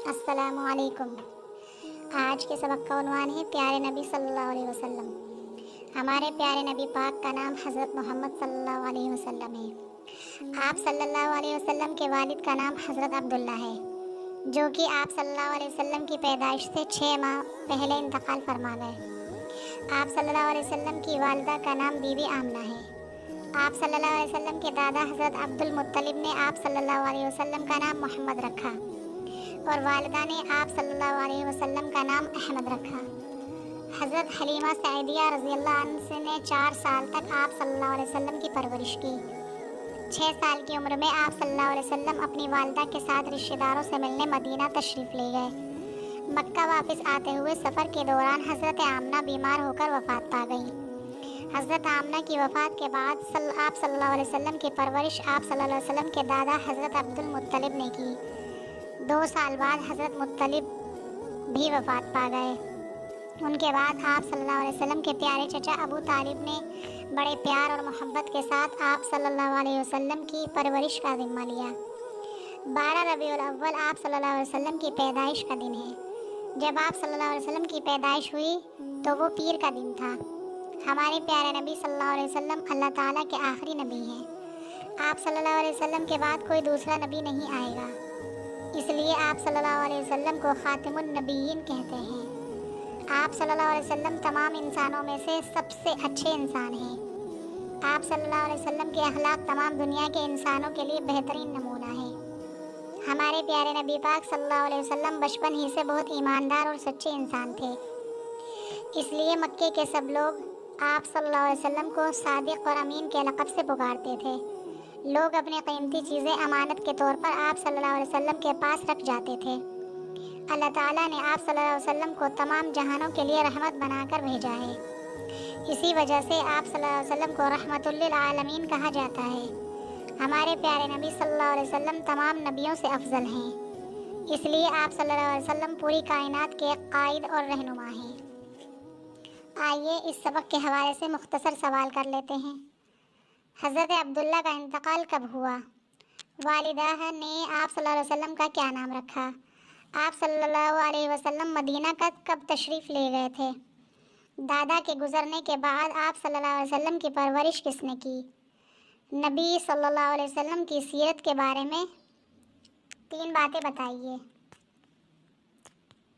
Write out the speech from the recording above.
السلام علیکم۔ آج کے سبق کا عنوان ہے پیارے نبی صلی اللہ علیہ وسلم۔ ہمارے پیارے نبی پاک کا نام حضرت محمد صلی اللہ علیہ وسلم ہے۔ آپ صلی اللہ علیہ وسلم کے والد کا نام حضرت عبداللہ ہے، جو کہ آپ صلی اللہ علیہ وسلم کی پیدائش سے 6 ماہ پہلے انتقال فرما گئے۔ آپ صلی اللہ علیہ وسلم کی والدہ کا نام بی بی آمنہ ہے۔ آپ صلی اللہ علیہ وسلم کے دادا حضرت عبد المطلب نے آپ صلی اللہ علیہ وسلم کا نام محمد رکھا اور والدہ نے آپ صلی اللہ علیہ وسلم کا نام احمد رکھا۔ حضرت حلیمہ سعدیہ رضی اللہ عنہ نے 4 سال تک آپ صلی اللہ علیہ وسلم کی پرورش کی۔ 6 سال کی عمر میں آپ صلی اللہ علیہ وسلم اپنی والدہ کے ساتھ رشتہ داروں سے ملنے مدینہ تشریف لے گئے۔ مکہ واپس آتے ہوئے سفر کے دوران حضرت آمنہ بیمار ہو کر وفات پا گئیں۔ حضرت آمنہ کی وفات کے بعد آپ صلی اللہ علیہ وسلم کی پرورش آپ صلی اللہ علیہ وسلم کے دادا حضرت عبد المطلب نے کی۔ 2 سال بعد حضرت مطلب بھی وفات پا گئے۔ ان کے بعد آپ صلی اللہ علیہ وسلم کے پیارے چچا ابو طالب نے بڑے پیار اور محبت کے ساتھ آپ صلی اللہ علیہ وسلم کی پرورش کا ذمہ لیا۔ 12 ربیع الاول آپ صلی اللہ علیہ وسلم کی پیدائش کا دن ہے۔ جب آپ صلی اللہ علیہ وسلم کی پیدائش ہوئی تو وہ پیر کا دن تھا۔ ہمارے پیارے نبی صلی اللہ علیہ وسلم اللہ تعالیٰ کے آخری نبی ہیں۔ آپ صلی اللہ علیہ وسلم کے بعد کوئی دوسرا نبی نہیں آئے گا، اس لیے آپ صلی اللہ علیہ وسلم کو خاتم النبیین کہتے ہیں۔ آپ صلی اللہ علیہ وسلم تمام انسانوں میں سے سب سے اچھے انسان ہیں۔ آپ صلی اللہ علیہ وسلم کے اخلاق تمام دنیا کے انسانوں کے لیے بہترین نمونہ ہے۔ ہمارے پیارے نبی پاک صلی اللہ علیہ وسلم بچپن ہی سے بہت ایماندار اور سچے انسان تھے، اس لیے مکے کے سب لوگ آپ صلی اللہ علیہ وسلم کو صادق اور امین کے لقب سے پکارتے تھے۔ لوگ اپنی قیمتی چیزیں امانت کے طور پر آپ صلی اللہ علیہ وسلم کے پاس رکھ جاتے تھے۔ اللہ تعالیٰ نے آپ صلی اللہ علیہ وسلم کو تمام جہانوں کے لیے رحمت بنا کر بھیجا ہے، اسی وجہ سے آپ صلی اللہ علیہ وسلم کو رحمت للعالمین کہا جاتا ہے۔ ہمارے پیارے نبی صلی اللہ علیہ وسلم تمام نبیوں سے افضل ہیں، اس لیے آپ صلی اللہ علیہ وسلم پوری کائنات کے قائد اور رہنما ہیں۔ آئیے اس سبق کے حوالے سے مختصر سوال کر لیتے ہیں۔ حضرت عبداللہ کا انتقال کب ہوا؟ والدہ نے آپ صلی اللہ علیہ وسلم کا کیا نام رکھا؟ آپ صلی اللہ علیہ وسلم مدینہ کا کب تشریف لے گئے تھے؟ دادا کے گزرنے کے بعد آپ صلی اللہ علیہ وسلم کی پرورش کس نے کی؟ نبی صلی اللہ علیہ وسلم کی سیرت کے بارے میں 3 باتیں بتائیے۔